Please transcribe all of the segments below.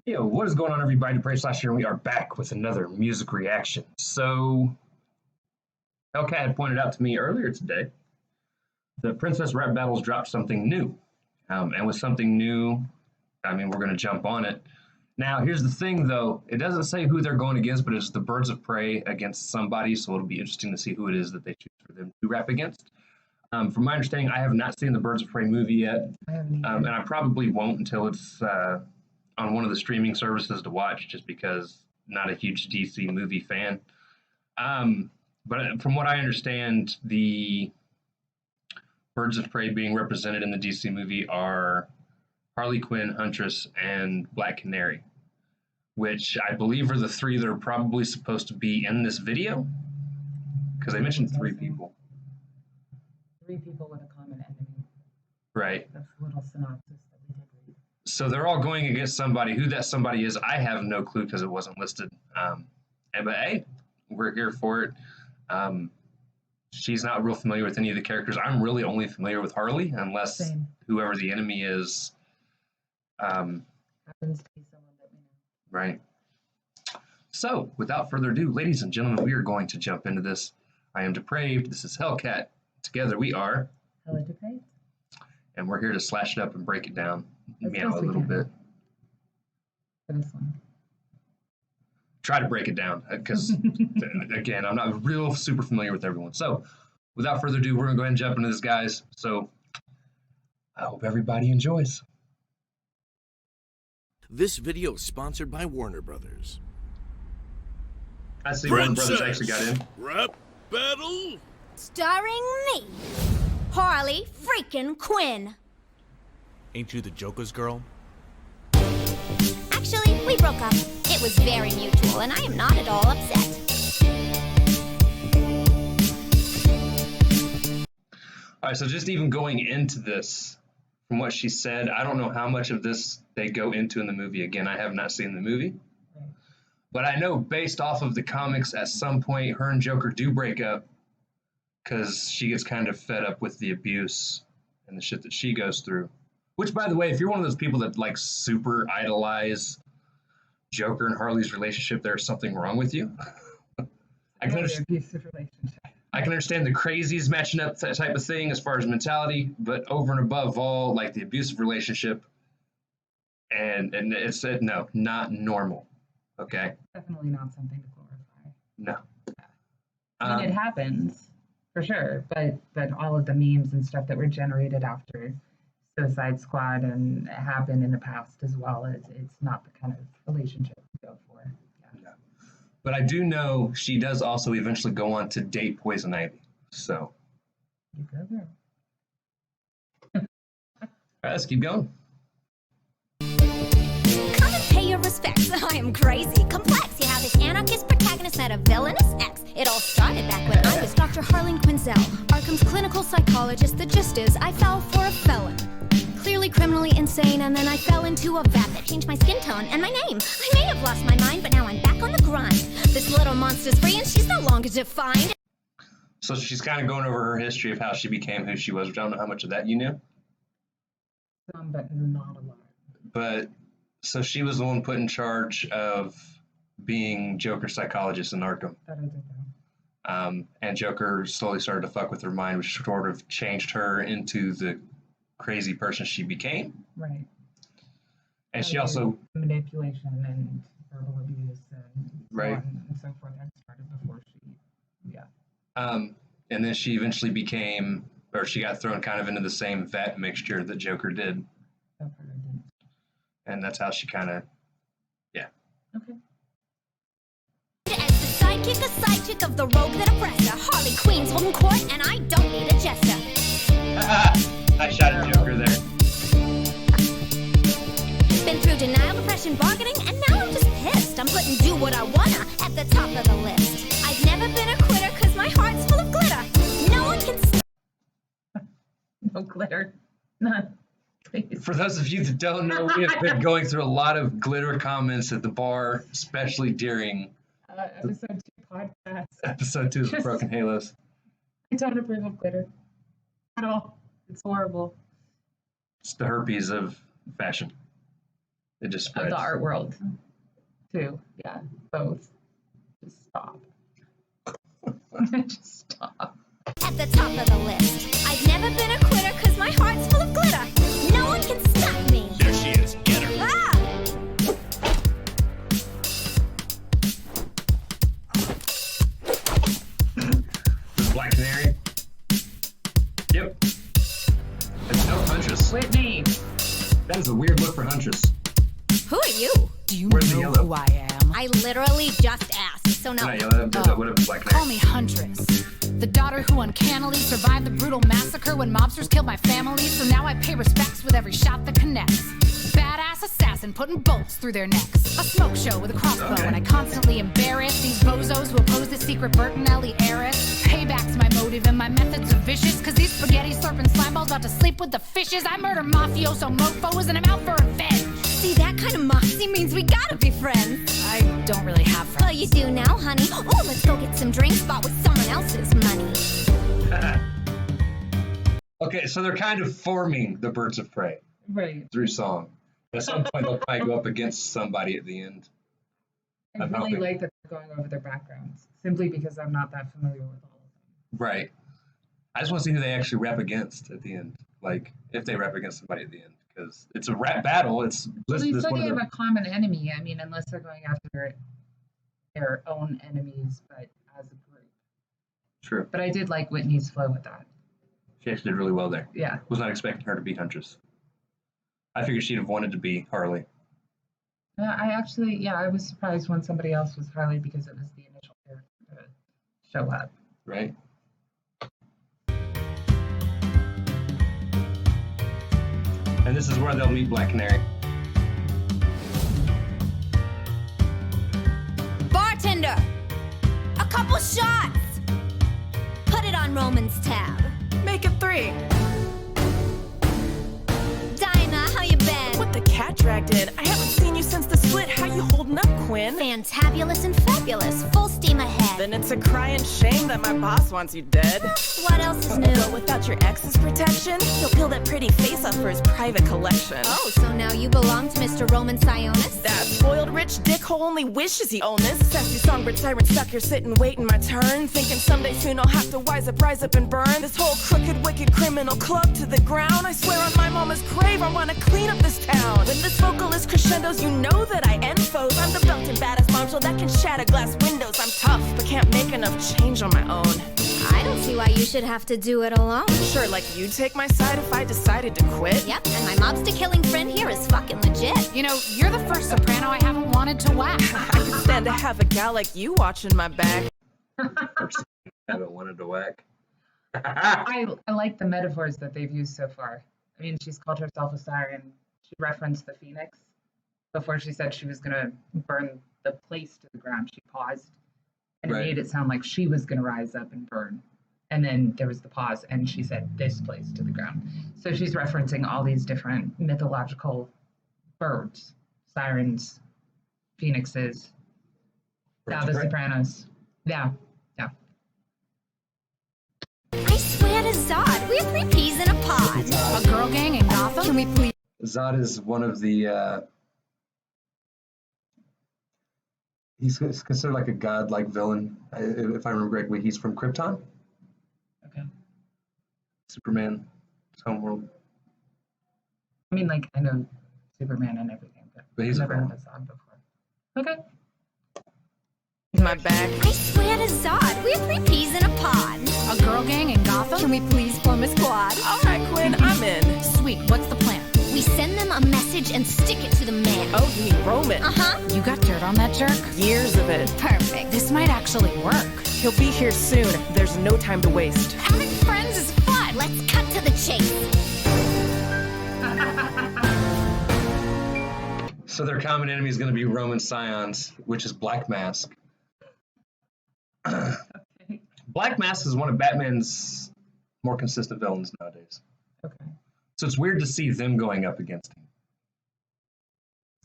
Yo, what is going on, everybody? HellaDepraved here, and we are back with another music reaction. So, Hellcat had pointed out to me earlier today that Princess Rap Battles dropped something new. And with something new, I mean, we're going to jump on it. Now, here's the thing, though. It doesn't say who they're going against, but it's the Birds of Prey against somebody, so it'll be interesting to see who it is that they choose for them to rap against. From my understanding, I have not seen the Birds of Prey movie yet, and I probably won't until it's on one of the streaming services to watch, just because not a huge DC movie fan. But from what I understand, the Birds of Prey being represented in the DC movie are Harley Quinn, Huntress, and Black Canary, which I believe are the three that are probably supposed to be in this video, because they mentioned three people. Three people with a common enemy. Right. That's a little synopsis that we did read. So they're all going against somebody. Who that somebody is, I have no clue because it wasn't listed. But hey, we're here for it. She's not real familiar with any of the characters. I'm really only familiar with Harley, unless whoever the enemy is Happens to be someone that we know. Right. So, without further ado, ladies and gentlemen, we are going to jump into this. I am Depraved. This is Hellcat. Together we are HellaDepraved. And we're here to slash it up and break it down, As meow a best we little can. bit. For this one. Try to break it down, because again, I'm not real super familiar with everyone. So, without further ado, we're gonna go ahead and jump into this, guys. So, I hope everybody enjoys. This video is sponsored by Warner Brothers. I see Warner Brothers actually got in. Rap battle? Starring me, Harley freaking Quinn. Ain't you the Joker's girl? Actually, we broke up. It was very mutual, and I am not at all upset. All right, so just even going into this, from what she said, I don't know how much of this they go into in the movie. Again, I have not seen the movie. But I know based off of the comics, at some point, her and Joker do break up because she gets kind of fed up with the abuse and the shit that she goes through. Which, by the way, if you're one of those people that like super idolize Joker and Harley's relationship, there's something wrong with you. I can understand the crazies matching up, that type of thing as far as mentality, but over and above all, like the abusive relationship, and it's no, not normal. Okay. Definitely not something to glorify. No. I mean, it happens for sure, but all of the memes and stuff that were generated after Suicide Squad and happened in the past as well, it's not the kind of relationship we go for. Yeah. But I do know she does also eventually go on to date Poison Ivy. So. You go there. All right, let's keep going. Come and pay your respects. I am crazy, complex. See how this anarchist protagonist met a villainous ex. It all started back when I was Dr. Harley Quinzel, Arkham's clinical psychologist. The gist is, I fell for a felon. Clearly criminally insane, and then I fell into a vat that changed my skin tone and my name. I may have lost my mind, but now I'm back on the grind. This little monster's free, and she's no longer defined. So she's kind of going over her history of how she became who she was, which I don't know how much of that you knew. Some, but not a lot. But, so she was the one put in charge of being Joker's psychologist in Arkham. That I did know. And Joker slowly started to fuck with her mind, which sort of changed her into the crazy person she became. Right. And she also... Manipulation and verbal abuse and right. And so forth that started before she... Yeah. And then she eventually became... Or she got thrown kind of into the same vat mixture that Joker did. That part I didn't. And that's how she kind of... Yeah. Okay. As the sidekick, a side chick of the rogue that oppressed her. Harley Queen's holding court, and I don't need a jester. I shot at Joker there. Been through denial, depression, bargaining, and now I'm just pissed. I'm putting do what I wanna at the top of the list. I've never been a quitter, cause my heart's full of glitter. No one can No glitter. None. Please. For those of you that don't know, we have been going through a lot of glitter comments at the bar, especially during Episode 2 podcast. episode 2 of Broken Halos. I don't approve of glitter. at all. It's horrible. It's the herpes of fashion. It just Of spreads. the art world, too. Yeah, both. Just stop. Just stop. At the top of the list, I've never been a quitter because my heart's full of glitter. No one can stop me. There she is. Get her. Ah! Black Canary. Yep. It's no Huntress. Whitney. That is a weird look for Huntress. Who are you? Do you Where's the know yellow? who I am? I literally just asked, so no. Not yellow. What if it's Black Call Canary? me Huntress, the daughter who uncannily survived the brutal massacre when mobsters killed my family. So now I pay respects with every shot that connects. Badass assassin putting bolts through their necks. A smoke show with a crossbow, Okay. and I constantly embarrass these bozos who oppose the secret Bertinelli heiress. Payback's my motive, and my methods are vicious. Cause these spaghetti slurping slimeballs about to sleep with the fishes. I murder mafioso mofos, and I'm out for revenge. See, that kind of moxie means we gotta be friends. I don't really have friends. Well, you do now, honey. Oh, let's go get some drinks bought with someone else's money. Okay, so they're kind of forming the Birds of Prey Right. through song. At some point, they'll probably go up against somebody at the end. I I'm really helping. like that they're going over their backgrounds, simply because I'm not that familiar with all of them. Right. I just want to see who they actually rap against at the end. Like, if they rap against somebody at the end. Because it's a rap battle. It's Well, listed you as said one they of have the... a common enemy. I mean, unless they're going after their own enemies, but as a group. True. But I did like Whitney's flow with that. She actually did really well there. Yeah. Was not expecting her to be Huntress. I figured she'd have wanted to be Harley. I was surprised when somebody else was Harley because it was the initial character to show up. Right? And this is where they'll meet Black Canary. Bartender, a couple shots. Put it on Roman's tab. Make it 3. Dinah, how you been? What the cat dragged in? I haven't seen you since the split. How you holding up, Quinn? Fantabulous and fabulous, full steam ahead. Then it's a crying shame that my boss wants you dead. What else is new? But without your ex's protection, he'll peel that pretty face up for his private collection. Oh, so now you belong to Mr. Roman Sionis? That spoiled rich dickhole only wishes he owned this. Sassy songbird siren stuck here sitting waiting my turn. Thinking someday soon I'll have to rise up and burn this whole crooked, wicked criminal club to the ground. I swear on my mama's grave I wanna clean up this town. When this vocalist crescendos, you know that I end foes. I'm the belted badass bombshell that can shatter glass windows. I'm tough, but can't make enough change on my own. I don't see why you should have to do it alone. Sure, like you'd take my side if I decided to quit. Yep, and my mobster killing friend here is fucking legit. You know, you're the first soprano I haven't wanted to whack. I could stand to have a gal like you watching my back. Haven't wanted to whack. I like the metaphors that they've used so far. I mean, she's called herself a siren. She referenced the phoenix. Before she said she was going to burn the place to the ground, she paused. And Right. it made it sound like she was going to rise up and burn. And then there was the pause, and she said, this place to the ground. So she's referencing all these different mythological birds, sirens, phoenixes, now the Sopranos. Yeah, yeah. I swear to Zod, we're 3 peas in a pod. A girl gang in Gotham? Can we please? Zod is one of the... he's considered like a god-like villain. If I remember correctly, he's from Krypton. Okay. Superman, his homeworld. I mean, like, I know Superman and everything, but But he's I've a never heard villain. of Zod before. Okay. My back. I swear to Zod, we're 3 peas in a pod. A girl gang in Gotham? Can we please form a squad? All right, Quinn, I'm in. Sweet, what's the plan? We send them a message and stick it to the man. Oh, you mean Roman? Uh-huh. You got dirt on that jerk? Years of it. Perfect. This might actually work. He'll be here soon. There's no time to waste. Having friends is fun. Let's cut to the chase. So their common enemy is going to be Roman Scions, which is Black Mask. Okay. Black Mask is one of Batman's more consistent villains nowadays. Okay. So it's weird to see them going up against him.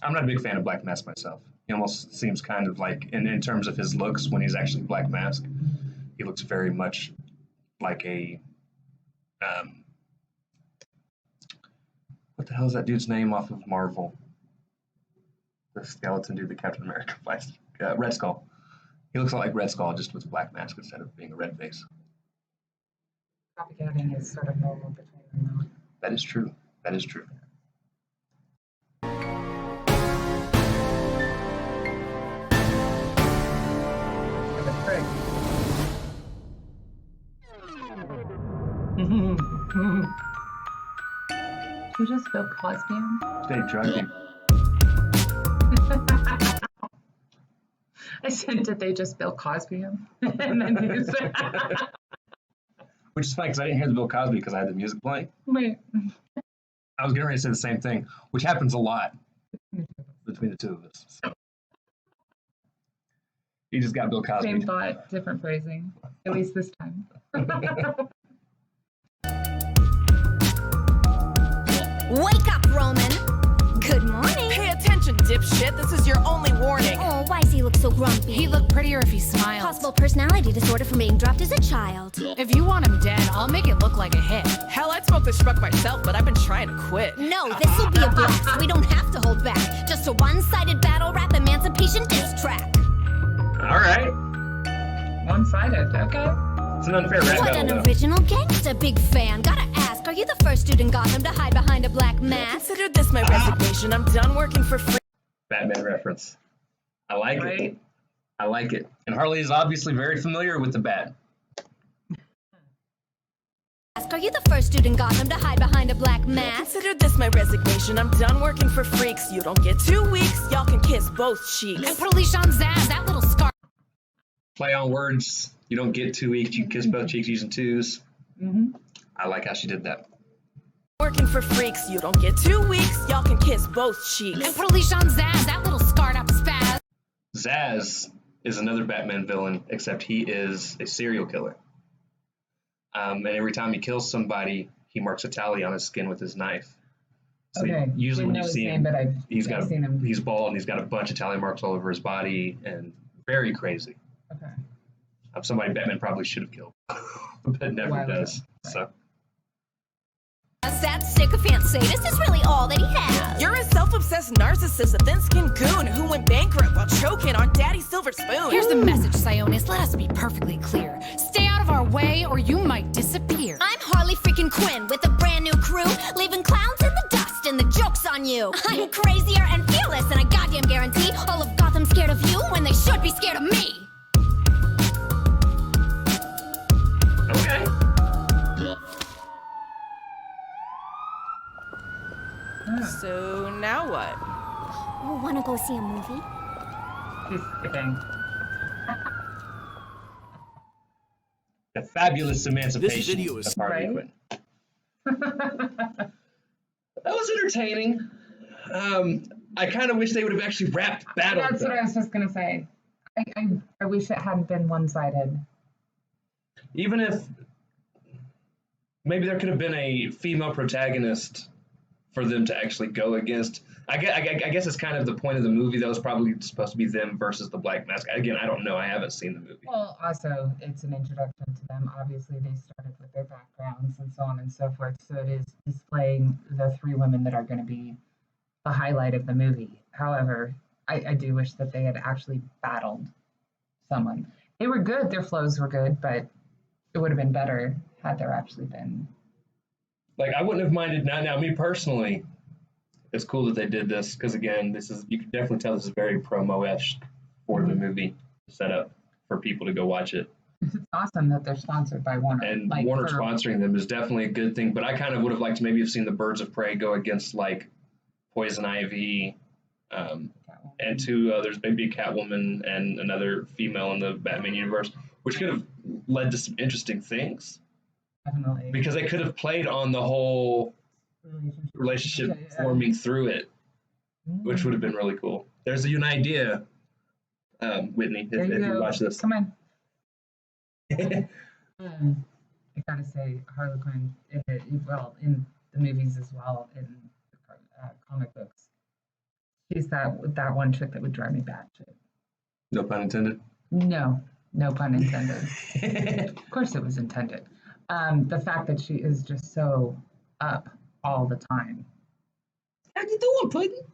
I'm not a big fan of Black Mask myself. He almost seems kind of like, in terms of his looks, when he's actually Black Mask, he looks very much like a What the hell is that dude's name off of Marvel? The skeleton dude that Captain America fights. Red Skull. He looks like Red Skull, just with a black mask instead of being a red face. Copycatting is sort of normal between them now. That is true. That is true. The prick. Did you just Bill Cosby him? Stay drunk. I said, did they just Bill Cosby him? And then you said, Which is funny because I didn't hear the Bill Cosby because I had the music playing. wait. I was getting ready to say the same thing, which happens a lot between the two of us. So. You just got Bill Cosby. Same thought, different phrasing. At least this time. Wake up, Roman. Good morning. Pay attention, dipshit. This is your only warning. Oh, why does he look so grumpy? He'd look prettier if he smiled. Possible personality disorder from being dropped as a child. If you want him dead, I'll make it look like a hit. Hell, I'd smoke this schmuck myself, but I've been trying to quit. No, this'll be a blast. We don't have to hold back. Just a one-sided battle rap emancipation diss track. All right. One-sided, okay. It's an unfair rap What battle, an though. original gangsta, big fan. Gotta ask, are you the first dude in Gotham to hide behind a black mask? Consider this my resignation. I'm done working for free. Batman reference. I like it. Right? I like it. And Harley is obviously very familiar with the Bat. Ask, are you the first dude in Gotham to hide behind a black mask? Consider this my resignation. I'm done working for freaks. You don't get 2 weeks. Y'all can kiss both cheeks. And put a leash on Zaz, that little scar. Play on words. You don't get 2 weeks. You kiss both cheeks using twos. Mm-hmm. I like how she did that. Working for freaks. You don't get 2 weeks. Y'all can kiss both cheeks. And put a leash on Zaz, that little scarred up spaz. Zaz is another Batman villain, except he is a serial killer. And every time he kills somebody, he marks a tally on his skin with his knife. So Okay. usually when you see him, but he's seen him. he's bald and he's got a bunch of tally marks all over his body and very crazy. Okay. Somebody Batman probably should have killed, but never Why would does. he? Right. So That sycophant sadist is really all that he has. You're a self-obsessed narcissist, a thin-skinned goon who went bankrupt while choking on Daddy's silver spoon. Here's the message, Sionis. Let us be perfectly clear. Stay out of our way or you might disappear. I'm Harley freaking Quinn with a brand new crew, leaving clowns in the dust and the joke's on you. I'm crazier and fearless, and I goddamn guarantee all of Gotham's scared of you when they should be scared of me. okay. So now what? Oh, wanna go see a movie? He's skipping. The fabulous emancipation This video is of Harley right. Quinn. That was entertaining. I kind of wish they would have actually wrapped battle. That's what I was just gonna say. I wish it hadn't been one-sided. Even if maybe there could have been a female protagonist for them to actually go against. I guess it's kind of the point of the movie. That was probably supposed to be them versus the Black Mask. Again, I don't know. I haven't seen the movie. Well, also, it's an introduction to them. Obviously, they started with their backgrounds and so on and so forth. So it is displaying the 3 women that are going to be the highlight of the movie. However, I do wish that they had actually battled someone. They were good. Their flows were good, but it would have been better had there actually been. Like, I wouldn't have minded. Now, me personally, it's cool that they did this because, again, you can definitely tell this is very promo-esque for the movie set up for people to go watch it. It's awesome that they're sponsored by Warner. And Like, Warner for- sponsoring them is definitely a good thing. But I kind of would have liked to maybe have seen the Birds of Prey go against, like, Poison Ivy, and 2 others, maybe a Catwoman and another female in the Batman universe, which could have led to some interesting things. Definitely. Because they could have played on the whole relationship Yeah. forming through it, which would have been really cool. There's an idea, Whitney, There if you go. watch this. Come on. I gotta say, Harley Quinn, in the movies as well, in the comic books, she's that one chick that would drive me batshit. No pun intended. No pun intended. Of course it was intended. The fact that she is just so up all the time. How you doing, Puddin'?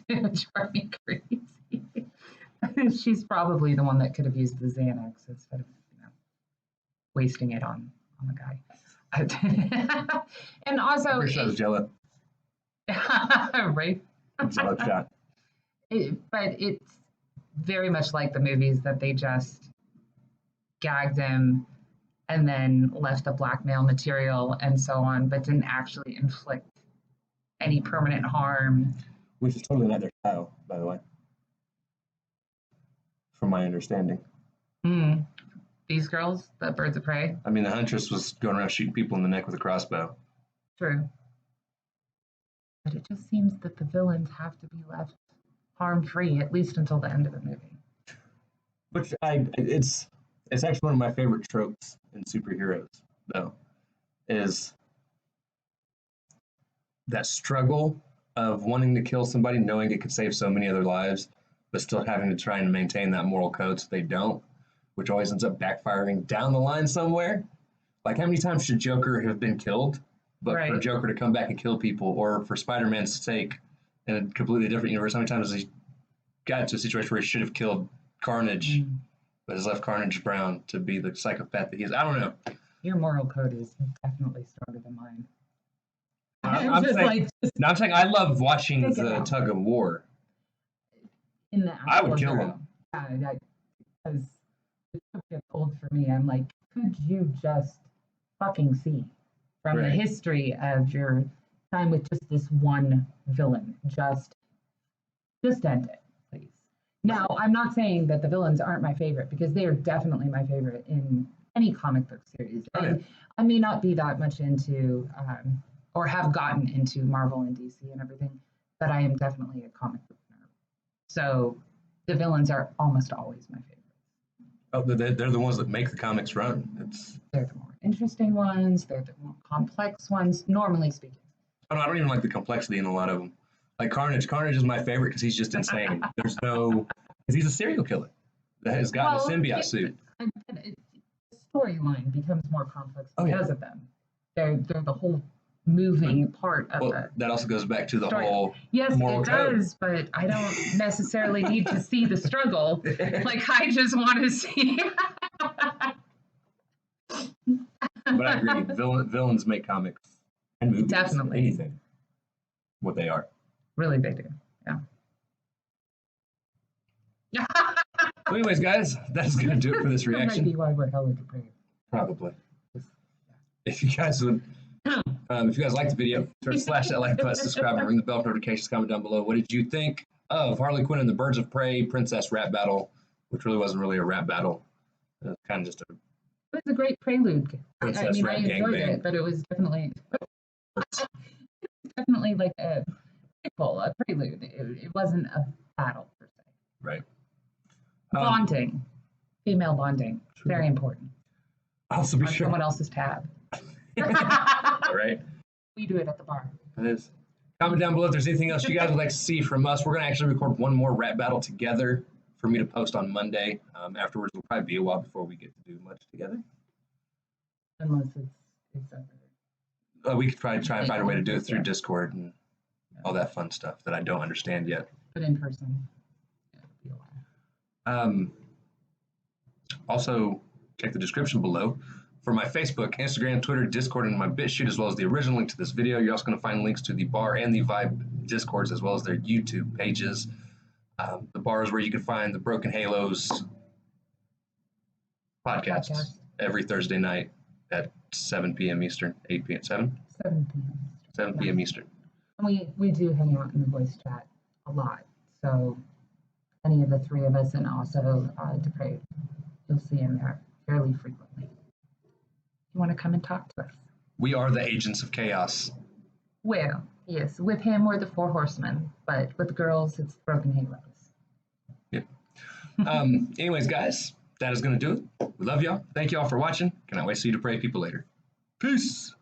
It drove me crazy. She's probably the one that could have used the Xanax instead of, wasting it on the guy. And also, I'm pretty sure it was Jello. right? Jello shot. But it's very much like the movies that they just gagged him and then left the blackmail material and so on, but didn't actually inflict any permanent harm. Which is totally not their style, by the way. From my understanding. These girls, the Birds of Prey? I mean, the Huntress was going around shooting people in the neck with a crossbow. True. But it just seems that the villains have to be left harm-free, at least until the end of the movie. Which it's actually one of my favorite tropes in superheroes, though, is that struggle of wanting to kill somebody, knowing it could save so many other lives, but still having to try and maintain that moral code so they don't, which always ends up backfiring down the line somewhere. Like, how many times should Joker have been killed? But for Joker to come back and kill people, or for Spider-Man's sake, in a completely different universe, how many times has he got to a situation where he should have killed Carnage, but has left Carnage Brown to be the psychopath that he is? I don't know. Your moral code is definitely stronger than mine. I'm saying I love watching the tug of war. I would kill him. Yeah, because it gets old for me. I'm like, could you just fucking see from the history of your time with just this one villain? Just end it, please. Now, I'm not saying that the villains aren't my favorite, because they are definitely my favorite in any comic book series. And I may not be that much into, or have gotten into Marvel and DC and everything, but I am definitely a comic book nerd. So the villains are almost always my favorite. Oh, they're the ones that make the comics run. They're the more interesting ones. They're the more complex ones, normally speaking. I don't even like the complexity in a lot of them. Like Carnage. Carnage is my favorite because he's just insane. Because he's a serial killer that has gotten a symbiote suit. The storyline becomes more complex because of them. They're the whole moving part of it. That also goes back to the whole moral code. Does, but I don't necessarily need to see the struggle. Like, I just want to see. But I agree. Villains make comics and movies. Definitely. Anything. What they are. Really, they do. Yeah. So anyways, guys, that's going to do it for this reaction. That might be why we're HellaDepraved. Probably. If you guys would... if you guys liked the video, slash that like button, subscribe, and ring the bell for notifications. Comment down below. What did you think of Harley Quinn and the Birds of Prey Princess rap battle, which really wasn't really a rap battle. It was kind of just a... It was a great prelude. I enjoyed gangbang. it, but it was definitely like a prelude. It wasn't a battle, per se. Right. Bonding. Female bonding. True. Very important. Also be sure. Someone else's tab. All right. We do it at the bar. It is. Comment down below if there's anything else you guys would like to see from us. We're going to actually record one more rap battle together for me to post on Monday. Afterwards, it'll probably be a while before we get to do much together. Unless it's over. We could probably try and find a way to do it through Discord and all that fun stuff that I don't understand yet. But in person, it'll be a while. Also, check the description below for my Facebook, Instagram, Twitter, Discord, and my BitChute, as well as the original link to this video. You're also going to find links to the Bar and the Vibe Discords, as well as their YouTube pages. The Bar is where you can find the Broken Halos podcasts every Thursday night at 7 p.m. Eastern, 8 p.m. 7 p.m. 7 p.m. Eastern. And we do hang out in the voice chat a lot. So any of the three of us, and also Depraved, you'll see in there fairly frequently. You want to come and talk to us? We are the agents of chaos. Well, yes, with him we're the Four Horsemen, but with girls it's Broken Halos. Yep. Anyways, guys, that is going to do it. We love y'all. Thank y'all for watching. Cannot wait to see you Depraved people later. Peace.